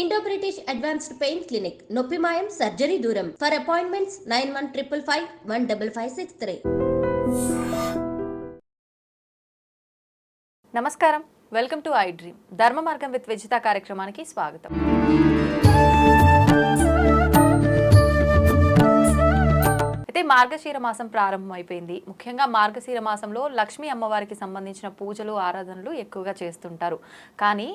Indo British advanced pain clinic నొప్పి మాయం surgery దూరం ఫర్ అపాయింట్మెంట్స్ 9155515563. నమస్కారం, వెల్కమ్ టు ఐ డ్రీమ్. ధర్మ మార్గం విత్ విజిత కార్యక్రమానికి స్వాగతం. అయితే మార్గశీర మాసం ప్రారంభమైపోయింది. ముఖ్యంగా మార్గశీర మాసంలో లక్ష్మీ అమ్మవారికి సంబంధించిన పూజలు ఆరాధనలు ఎక్కువగా చేస్తుంటారు. కానీ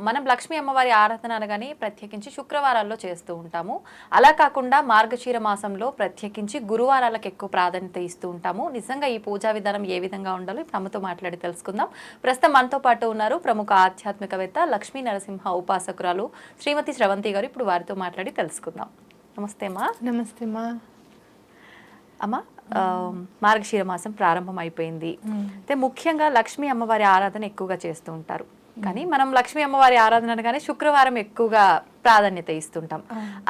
మనం లక్ష్మీ అమ్మవారి ఆరాధన అనగానే ప్రత్యేకించి శుక్రవారాల్లో చేస్తూ ఉంటాము. అలా కాకుండా మార్గశీర మాసంలో ప్రత్యేకించి గురువారాలకు ఎక్కువ ప్రాధాన్యత ఇస్తూ ఉంటాము. నిజంగా ఈ పూజా విధానం ఏ విధంగా ఉండాలో తమతో మాట్లాడి తెలుసుకుందాం. ప్రస్తుతం మనతో పాటు ఉన్నారు ప్రముఖ ఆధ్యాత్మికవేత్త లక్ష్మీ నరసింహ ఉపాసకురాలు శ్రీమతి స్రవంతి గారు. ఇప్పుడు వారితో మాట్లాడి తెలుసుకుందాం. నమస్తే అమ్మా. నమస్తే అమ్మా. అమ్మ, మార్గశీర మాసం ప్రారంభం అయిపోయింది. అయితే ముఖ్యంగా లక్ష్మీ అమ్మవారి ఆరాధన ఎక్కువగా చేస్తూ ఉంటారు. కానీ మనం లక్ష్మీ అమ్మవారి ఆరాధన అనగానే శుక్రవారం ఎక్కువగా ప్రాధాన్యత ఇస్తుంటాం.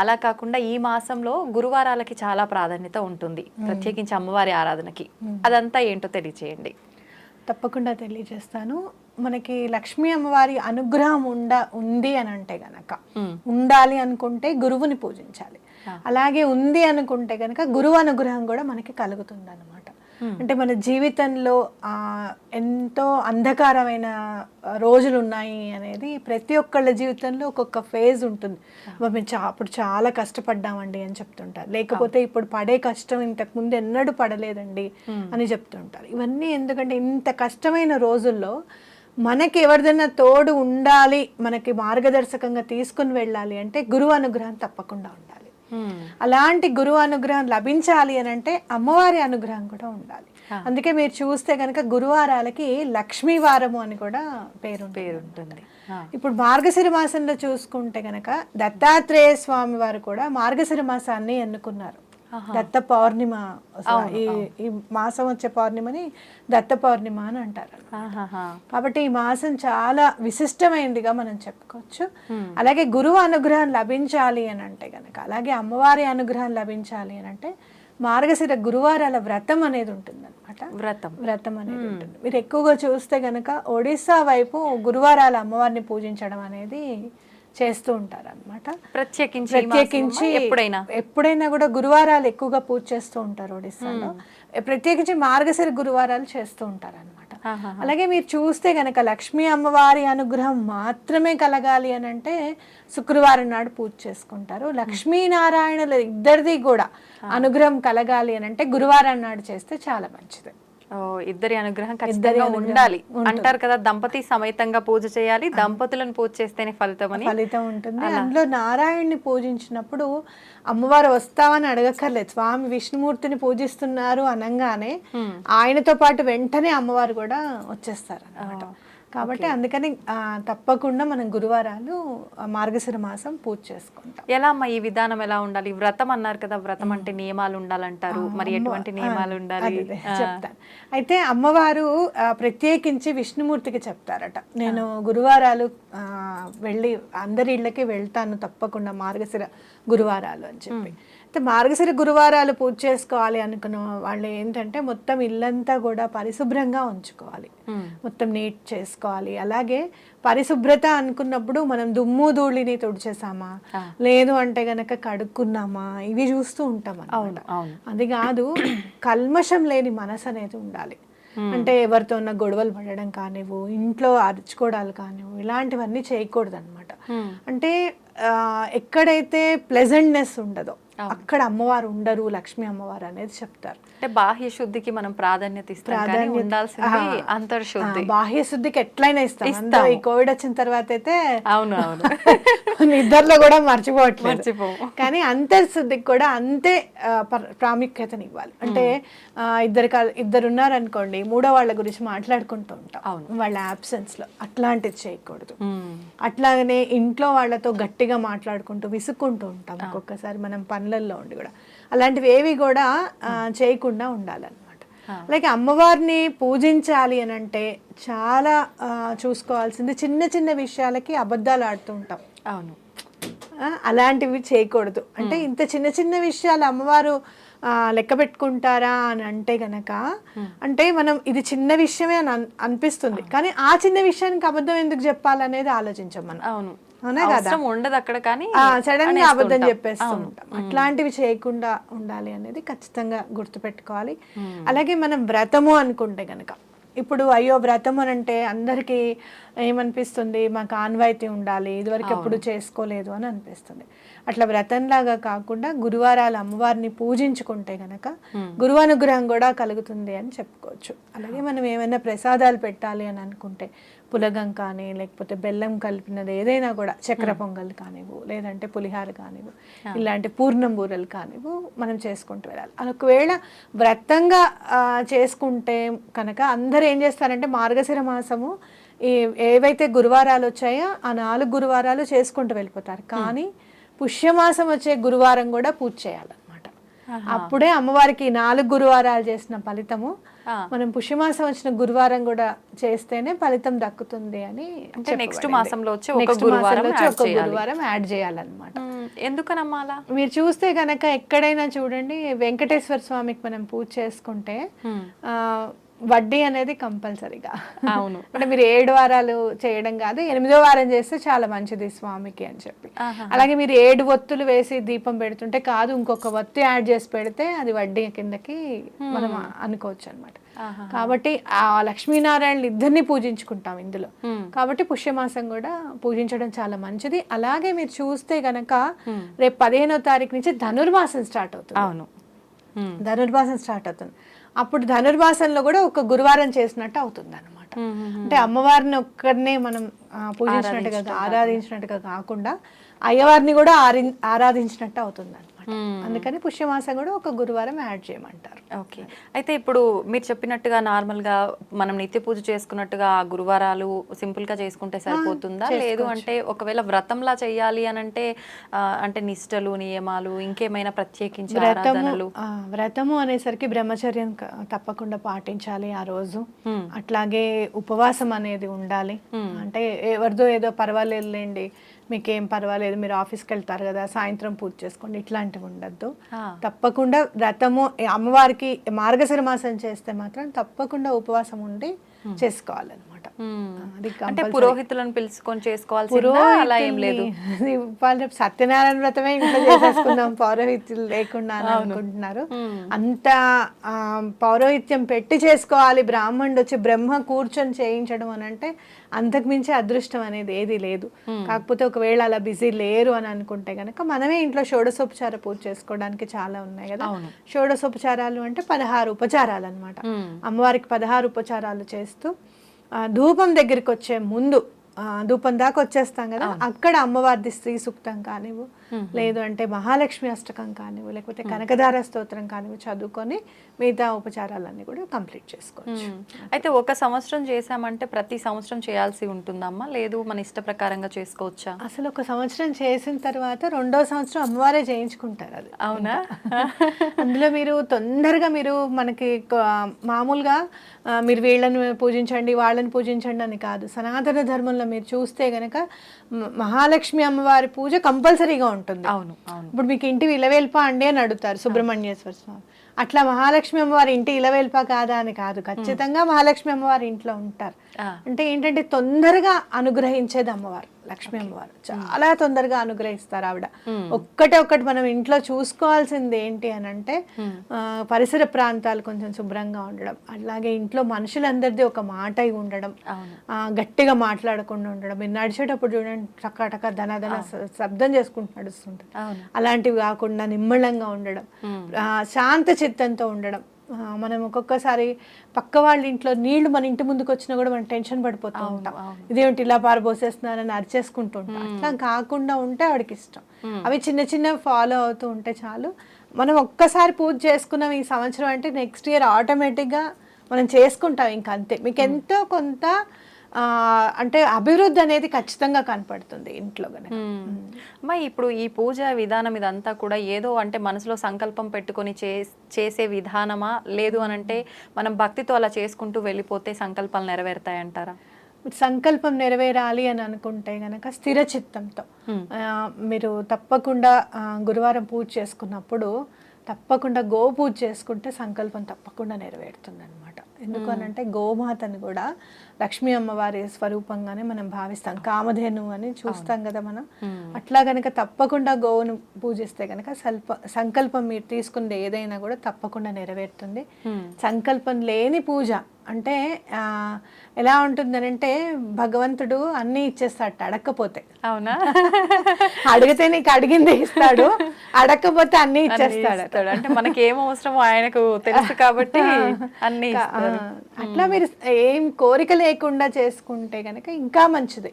అలా కాకుండా ఈ మాసంలో గురువారాలకి చాలా ప్రాధాన్యత ఉంటుంది, ప్రత్యేకించి అమ్మవారి ఆరాధనకి. అదంతా ఏంటో తెలియచేయండి. తప్పకుండా తెలియజేస్తాను. మనకి లక్ష్మీ అమ్మవారి అనుగ్రహం ఉంది అని అంటే గనక, ఉండాలి అనుకుంటే గురువుని పూజించాలి. అలాగే ఉంది అనుకుంటే గనక గురువు అనుగ్రహం కూడా మనకి కలుగుతుంది అన్నమాట. అంటే మన జీవితంలో ఎంతో అంధకారమైన రోజులు ఉన్నాయి అనేది ప్రతి ఒక్కళ్ళ జీవితంలో ఒక్కొక్క ఫేజ్ ఉంటుంది. మేము అప్పుడు చాలా కష్టపడ్డామండి అని చెప్తుంటారు, లేకపోతే ఇప్పుడు పడే కష్టం ఇంతకు ముందు ఎన్నడూ పడలేదండి అని చెప్తుంటారు. ఇవన్నీ ఎందుకంటే ఇంత కష్టమైన రోజుల్లో మనకి ఎవరిదైనా తోడు ఉండాలి, మనకి మార్గదర్శకంగా తీసుకుని వెళ్ళాలి అంటే గురువు అనుగ్రహం తప్పకుండా ఉండాలి. అలాంటి గురువు అనుగ్రహం లభించాలి అని అంటే అమ్మవారి అనుగ్రహం కూడా ఉండాలి. అందుకే మీరు చూస్తే కనుక గురువారాలకి లక్ష్మీ వారము అని కూడా పేరుంటుంది. ఇప్పుడు మార్గశిర మాసంలో చూసుకుంటే కనుక దత్తాత్రేయ స్వామి వారు కూడా మార్గశిర మాసాన్ని ఎన్నుకున్నారు. దత్త పౌర్ణిమ, ఈ మాసం వచ్చే పౌర్ణిమని దత్త పౌర్ణిమ అని అంటారు. కాబట్టి ఈ మాసం చాలా విశిష్టమైనదిగా మనం చెప్పుకోవచ్చు. అలాగే గురువు అనుగ్రహం లభించాలి అని అంటే గనక, అలాగే అమ్మవారి అనుగ్రహం లభించాలి అని అంటే మార్గశిర గురువారాల వ్రతం అనేది ఉంటుంది అనమాట. వ్రతం అనేది ఉంటుంది. మీరు ఎక్కువగా చూస్తే గనక ఒడిస్సా వైపు గురువారాల అమ్మవారిని పూజించడం అనేది చేస్తూ ఉంటారు అనమాట. ప్రత్యేకించి ఎప్పుడైనా కూడా గురువారాలు ఎక్కువగా పూజ చేస్తూ ఉంటారు ఒడిస్సాలో. ప్రత్యేకించి మార్గశిర గురువారాలు చేస్తూ ఉంటారు అనమాట. అలాగే మీరు చూస్తే గనక లక్ష్మీ అమ్మవారి అనుగ్రహం మాత్రమే కలగాలి అని అంటే శుక్రవారం నాడు పూజ చేసుకుంటారు. లక్ష్మీనారాయణుల ఇద్దరిది కూడా అనుగ్రహం కలగాలి అని అంటే గురువారం నాడు చేస్తే చాలా మంచిది. ఇద్దరి అనుగ్రహం ఖచ్చితంగా ఉండాలి అంటారు కదా. దంపతి సమేతంగా పూజ చేయాలి, దంపతులను పూజ చేస్తేనే ఫలితం ఉంటుంది. అందులో నారాయణ్ని పూజించినప్పుడు అమ్మవారు వస్తామని అడగక్కర్లేదు. స్వామి విష్ణుమూర్తిని పూజిస్తున్నారు అనగానే ఆయనతో పాటు వెంటనే అమ్మవారు కూడా వచ్చేస్తారు అన్నమాట. కాబట్టి అందుకని తప్పకుండా మనం గురువారాలు మార్గశిర మాసం పూజ చేసుకుంటాం. ఎలా అమ్మా ఈ విధానం ఎలా ఉండాలి? వ్రతం అన్నారు కదా, వ్రతం అంటే నియమాలు ఉండాలంటారు. మరి ఎటువంటి నియమాలు ఉండాలి చెప్తాను. అయితే అమ్మవారు ప్రత్యేకించి విష్ణుమూర్తికి చెప్తారట, నేను గురువారాలు వెళ్ళి అందరి ఇళ్ళకి వెళ్తాను తప్పకుండా మార్గశిర గురువారాలు అని చెప్పి. అయితే మార్గశిర గురువారాలు పూజ చేసుకోవాలి అనుకున్న వాళ్ళు ఏంటంటే మొత్తం ఇల్లంతా కూడా పరిశుభ్రంగా ఉంచుకోవాలి, మొత్తం నీట్ చేసుకోవాలి. అలాగే పరిశుభ్రత అనుకున్నప్పుడు మనం దుమ్ము ధూళిని తుడిచేసామా, లేదు అంటే గనక కడుక్కున్నామా, ఇవి చూస్తూ ఉంటాం అన్నమాట. అది కాదు, కల్మషం లేని మనసు అనేది ఉండాలి. అంటే ఎవరితో ఉన్న గొడవలు పడడం కానివ్వు, ఇంట్లో అరుచుకోవడాలు కానివ్వు, ఇలాంటివన్నీ చేయకూడదు అనమాట. అంటే ఎక్కడైతే ప్లెజెంట్నెస్ ఉండదో అక్కడ అమ్మవారు ఉండరు, లక్ష్మీ అమ్మవారు అనేది చెప్తారు. అంటే బాహ్య శుద్ధికి మనం ప్రాధాన్యత ఉండాల్సింది అంతర్శుద్ధి. బాహ్య శుద్ధికి ఎట్లయినా ఇస్తాం. ఈ కోవిడ్ వచ్చిన తర్వాత అయితే అవును నిద్రలో కూడా మర్చిపోవట్లేదు. కానీ అంతర్శుద్ధికి కూడా అంతే ప్రాముఖ్యతని ఇవ్వాలి. అంటే ఇద్దరు ఉన్నారనుకోండి, మూడో వాళ్ళ గురించి మాట్లాడుకుంటూ ఉంటాం వాళ్ళ అబ్సెన్స్ లో, అట్లాంటిది చేయకూడదు. అట్లాగనే ఇంట్లో వాళ్ళతో గట్టిగా మాట్లాడుకుంటూ విసుక్కుంటూ ఉంటాం ఒక్కొక్కసారి మనం పనులలో ఉండి కూడా. అలాంటివి ఏవి కూడా చేయకుండా ఉండాలన్నమాట. అలాగే అమ్మవారిని పూజించాలి అని అంటే చాలా చూసుకోవాల్సింది, చిన్న చిన్న విషయాలకి అబద్ధాలు ఆడుతూ ఉంటాం. అవును, అలాంటివి చేయకూడదు. అంటే ఇంత చిన్న చిన్న విషయాలు అమ్మవారు లెక్క పెట్టుకుంటారా అని అంటే గనక, అంటే మనం ఇది చిన్న విషయమే అని అనిపిస్తుంది, కానీ ఆ చిన్న విషయానికి అబద్ధం ఎందుకు చెప్పాలనేది ఆలోచించాం మనం. అవును, అవునా కదా, అవసరం ఉండదు అక్కడ, కానీ సడన్ గా అబద్ధం అనేస్తుంటాం. చెప్పేస్తూ ఉంటాం. అట్లాంటివి చేయకుండా ఉండాలి అనేది ఖచ్చితంగా గుర్తుపెట్టుకోవాలి. అలాగే మనం వ్రతము అనుకుంటే గనక, ఇప్పుడు అయ్యో వ్రతం అని అంటే అందరికీ ఏమనిపిస్తుంది, మాకు ఆన్వాయితీ ఉండాలి, ఇదివరకు ఎప్పుడు చేసుకోలేదు అని అనిపిస్తుంది. అట్లా వ్రతంలాగా కాకుండా గురువారాలు అమ్మవారిని పూజించుకుంటే గనక గురువానుగ్రహం కూడా కలుగుతుంది అని చెప్పుకోవచ్చు. అలాగే మనం ఏమైనా ప్రసాదాలు పెట్టాలి అని అనుకుంటే పులగం కానీ, లేకపోతే బెల్లం కలిపినది ఏదైనా కూడా, చక్కెర పొంగల్ కానివ్వు, లేదంటే పులిహార కానివ్వు, ఇలాంటి పూర్ణం బూరెలు కానివ్వు మనం చేసుకుంటూ వెళ్ళాలి. ఒకవేళ వ్రతంగా చేసుకుంటే కనుక అందరూ ఏం చేస్తారంటే మార్గశిర మాసము ఏవైతే గురువారాలు వచ్చాయో ఆ 4 గురువారాలు చేసుకుంటూ వెళ్ళిపోతారు. కానీ పుష్యమాసం వచ్చే గురువారం కూడా పూజ చేయాలన్నమాట. అప్పుడే అమ్మవారికి 4 గురువారాలు చేసిన ఫలితము మనం పుష్యమాసం వచ్చిన గురువారం కూడా చేస్తేనే ఫలితం దక్కుతుంది అని. అంటే నెక్స్ట్ మాసంలో వచ్చి ఒక ఒక గురువారం యాడ్ చేయాలన్నమాట. ఎందుకనమ్మా అలా? మీరు చూస్తే గనక ఎక్కడైనా చూడండి, వెంకటేశ్వర స్వామికి మనం పూజ చేసుకుంటే వడ్డీ అనేది కంపల్సరీగా. అవును. అంటే మీరు 7 వారాలు చేయడం కాదు, 8వ వారం చేస్తే చాలా మంచిది స్వామికి అని చెప్పి. అలాగే మీరు 7 ఒత్తులు వేసి దీపం పెడుతుంటే కాదు, ఇంకొక ఒత్తి యాడ్ చేసి పెడితే అది వడ్డీ కిందకి మనం అనుకోవచ్చు అనమాట. కాబట్టి ఆ లక్ష్మీనారాయణ ఇద్దరిని పూజించుకుంటాం ఇందులో. కాబట్టి పుష్యమాసం కూడా పూజించడం చాలా మంచిది. అలాగే మీరు చూస్తే గనక రేపు 15వ తారీఖు నుంచి ధనుర్మాసం స్టార్ట్ అవుతుంది. అవును, ధనుర్మాసం స్టార్ట్ అవుతుంది. అప్పుడు ధనుర్మాసంలో కూడా ఒక గురువారం చేసినట్టు అవుతుంది అనమాట. అంటే అమ్మవారిని ఒక్కరినే మనం పూజించినట్టుగా ఆరాధించినట్టుగా కాకుండా అయ్యవారిని కూడా ఆరాధించినట్టు అవుతుంది అనమాట. అందుకని పుష్యమాసం కూడా ఒక గురువారం యాడ్ చేయమంటారు. ఓకే. అయితే ఇప్పుడు మీరు చెప్పినట్టుగా నార్మల్గా మనం నిత్య పూజ చేసుకున్నట్టుగా ఆ గురువారాలు సింపుల్ గా చేసుకుంటే సరిపోతుందా? లేదు అంటే ఒకవేళ వ్రతంలా చేయాలి అని అంటే అంటే నిష్టలు, నియమాలు, ఇంకేమైనా ప్రత్యేకించి ఆరాధనలు? వ్రతము అనేసరికి బ్రహ్మచర్యం తప్పకుండా పాటించాలి ఆ రోజు. అట్లాగే ఉపవాసం అనేది ఉండాలి. అంటే ఎవరిదో ఏదో పర్వాలేదులేండి, మీకేం పర్వాలేదు, మీరు ఆఫీస్కి వెళ్తారు కదా, సాయంత్రం పూజ చేసుకోండి, ఇట్లాంటివి ఉండద్దు. తప్పకుండా వ్రతము అమ్మవారికి మార్గశిర మాసం చేస్తే మాత్రం తప్పకుండా ఉపవాసం ఉండి చేసుకోవాలన్నమాట. అంటే పురోహితులను పిలుచుకొని చేసుకోవాల్సిందా? అలా ఏం లేదు. సత్యనారాయణ వ్రతమే ఇంట్లో చేసేసుకుందాం పౌరోహిత్యులు లేకుండా అని అనుకుంటున్నారు. అంత పౌరోహిత్యం పెట్టి చేసుకోవాలి, బ్రాహ్మణుడు వచ్చి బ్రహ్మ కూర్చొని చేయించడం అని అంటే అంతకు మించి అదృష్టం అనేది ఏది లేదు. కాకపోతే ఒకవేళ అలా బిజీ లేరు అని అనుకుంటే కనుక మనమే ఇంట్లో షోడశోపచార పూజ చేసుకోవడానికి చాలా ఉన్నాయి కదా. షోడశోపచారాలు అంటే 16 ఉపచారాలు అనమాట. అమ్మవారికి 16 ఉపచారాలు చేస్తూ ధూపం దగ్గరికి వచ్చే ముందు, ధూపం దాకా వచ్చేస్తాం కదా, అక్కడ అమ్మవారిది స్త్రీ సూక్తం కానివ్వు, లేదు అంటే మహాలక్ష్మి అష్టకం కానివ్వు, లేకపోతే కనకధార స్తోత్రం కానివ్వు చదువుకొని మిగతా ఉపచారాలన్నీ కూడా కంప్లీట్ చేసుకోవచ్చు. అయితే ఒక సంవత్సరం చేసామంటే ప్రతి సంవత్సరం చేయాల్సి ఉంటుందమ్మా, లేదు మన ఇష్ట ప్రకారంగా చేసుకోవచ్చా? అసలు ఒక సంవత్సరం చేసిన తర్వాత 2వ సంవత్సరం అమ్మవారే చేయించుకుంటారు అది. అవునా? అందులో మీరు తొందరగా మీరు మనకి మామూలుగా మీరు వీళ్ళని పూజించండి వాళ్ళని పూజించండి అని కాదు. సనాతన ధర్మంలో మీరు చూస్తే గనక మహాలక్ష్మి అమ్మవారి పూజ కంపల్సరీగా ఉంటుంది. అవును, ఇప్పుడు మీకు ఇంటి ఇలవేల్పా అండి అని అడుగుతారు సుబ్రహ్మణ్యేశ్వర స్వామి. అట్లా మహాలక్ష్మి అమ్మవారి ఇంటి ఇలవేల్పా కాదా అని కాదు, ఖచ్చితంగా మహాలక్ష్మి అమ్మవారి ఇంట్లో ఉంటారు. అంటే ఏంటంటే తొందరగా అనుగ్రహించేది అమ్మవారు, లక్ష్మీ అమ్మవారు చాలా తొందరగా అనుగ్రహిస్తారు ఆవిడ. ఒక్కటి మనం ఇంట్లో చూసుకోవాల్సింది ఏంటి అని అంటే పరిసర ప్రాంతాలు కొంచెం శుభ్రంగా ఉండడం, అలాగే ఇంట్లో మనుషులందరిది ఒక మాట ఉండడం, గట్టిగా మాట్లాడకుండా ఉండడం. మీరు నడిచేటప్పుడు చూడండి టక ధన శబ్దం చేసుకుంటూ నడుస్తుంటారు, అలాంటివి కాకుండా నిమ్మళంగా ఉండడం, శాంత చిత్తంతో ఉండడం. మనం ఒక్కొక్కసారి పక్క వాళ్ళ ఇంట్లో నీళ్లు మన ఇంటి ముందుకు వచ్చినా కూడా మనం టెన్షన్ పడిపోతూ ఉంటాం, ఇదేమిటి ఇలా పారబోసేస్తున్నారని అరిచేసుకుంటూ ఉంటాం. అట్లా కాకుండా ఉంటే ఆవిడకి ఇష్టం. అవి చిన్న ఫాలో అవుతూ ఉంటే చాలు. మనం ఒక్కసారి పూజ చేసుకున్నాం ఈ సంవత్సరం అంటే నెక్స్ట్ ఇయర్ ఆటోమేటిక్గా మనం చేసుకుంటాం. ఇంకా అంతే, మీకు ఎంతో కొంత అంటే అభివృద్ధి అనేది ఖచ్చితంగా కనపడుతుంది ఇంట్లో కనుక. అమ్మా, ఇప్పుడు ఈ పూజ విధానం ఇదంతా కూడా ఏదో అంటే మనసులో సంకల్పం పెట్టుకొని చేసే విధానమా, లేదు అని అంటే మనం భక్తితో అలా చేసుకుంటూ వెళ్ళిపోతే సంకల్పాలు నెరవేరుతాయంటారా? సంకల్పం నెరవేరాలి అని అనుకుంటే గనక స్థిర చిత్తంతో మీరు తప్పకుండా గురువారం పూజ చేసుకున్నప్పుడు తప్పకుండా గో పూజ చేసుకుంటే సంకల్పం తప్పకుండా నెరవేరుతుంది అనమాట. ఎందుకు అని అంటే గోమాతను కూడా లక్ష్మీ అమ్మవారి స్వరూపంగానే మనం భావిస్తాం. కామధేను అని చూస్తాం కదా మనం. అట్లా కనుక తప్పకుండా గోవును పూజిస్తే కనుక సంకల్పం మీరు తీసుకున్నది ఏదైనా కూడా తప్పకుండా నెరవేరుతుంది. సంకల్పం లేని పూజ అంటే ఎలా ఉంటుందనంటే భగవంతుడు అన్నీ ఇచ్చేస్తాడు అడగకపోతే. అవునా? అడిగితే నీకు అడిగింది ఇస్తాడు, అడగకపోతే అన్ని ఇచ్చేస్తాడు. అంటే మనకి ఏం అవసరమో ఆయనకు తెలుసు కాబట్టి అన్ని అట్లా మీరు ఏం కోరిక లేకుండా చేసుకుంటే కనుక ఇంకా మంచిది.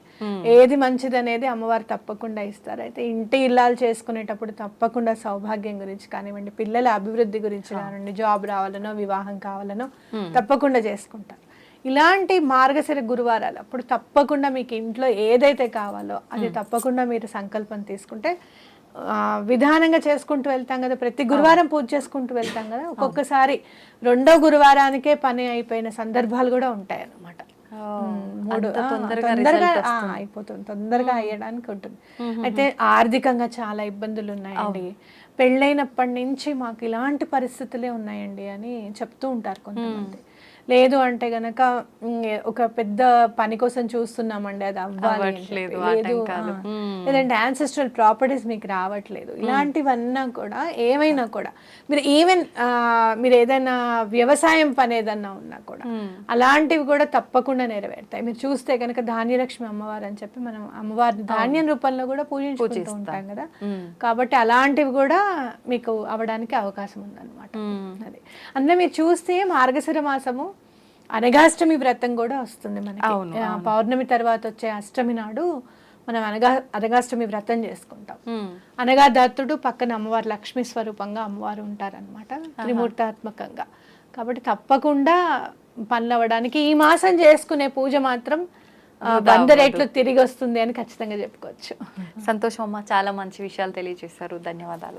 ఏది మంచిది అనేది అమ్మవారు తప్పకుండా ఇస్తారు. అయితే ఇంటి ఇల్లాలు చేసుకునేటప్పుడు తప్పకుండా సౌభాగ్యం గురించి కానివ్వండి, పిల్లల అభివృద్ధి గురించి కానివ్వండి, జాబ్ రావాలనో వివాహం కావాలనో తప్పకుండా చేసుకుంటారు. ఇలాంటి మార్గశిర గురువారాలు అప్పుడు తప్పకుండా మీకు ఇంట్లో ఏదైతే కావాలో అది తప్పకుండా మీరు సంకల్పం తీసుకుంటే విధానంగా చేసుకుంటూ వెళ్తాం కదా. ప్రతి గురువారం పూజ చేసుకుంటూ వెళ్తాం కదా. ఒక్కొక్కసారి రెండో గురువారానికే పని అయిపోయిన సందర్భాలు కూడా ఉంటాయి అన్నమాట. తొందరగా అయిపోతుంది, తొందరగా అయ్యడానికి ఉంటుంది. అయితే ఆర్థికంగా చాలా ఇబ్బందులు ఉన్నాయండి, పెళ్ళైనప్పటి నుంచి మాకు ఇలాంటి పరిస్థితులే ఉన్నాయండి అని చెప్తూ ఉంటారు కొంతమంది. లేదు అంటే గనక ఒక పెద్ద పని కోసం చూస్తున్నామండి, అది అవ్వట్లేదు, లేదంటే యాన్సెస్ట్రల్ ప్రాపర్టీస్ మీకు రావట్లేదు, ఇలాంటివన్నా కూడా ఏమైనా కూడా మీరు ఈవెన్ మీరు ఏదైనా వ్యవసాయం పని ఏదన్నా ఉన్నా కూడా అలాంటివి కూడా తప్పకుండా నెరవేరుతాయి. మీరు చూస్తే కనుక ధాన్యలక్ష్మి అమ్మవారు అని చెప్పి మనం అమ్మవారిని ధాన్యం రూపంలో కూడా పూజించుకుంటూ ఉంటాం కదా. కాబట్టి అలాంటివి కూడా మీకు అవడానికి అవకాశం ఉందన్నమాట. అది అందులో మీరు చూస్తే మార్గశిర మాసము అనగాష్టమి వ్రతం కూడా వస్తుంది మనకి. పౌర్ణమి తర్వాత వచ్చే అష్టమి నాడు మనం అనగాష్టమి వ్రతం చేసుకుంటాం. అనగా దత్తుడు పక్కన అమ్మవారు లక్ష్మీ స్వరూపంగా అమ్మవారు ఉంటారనమాట, త్రిమూర్తాత్మకంగా. కాబట్టి తప్పకుండా పనులు అవ్వడానికి ఈ మాసం చేసుకునే పూజ మాత్రం 100 రెట్లు తిరిగి వస్తుంది అని ఖచ్చితంగా చెప్పుకోవచ్చు. సంతోషం అమ్మ, చాలా మంచి విషయాలు తెలియజేశారు. ధన్యవాదాలు.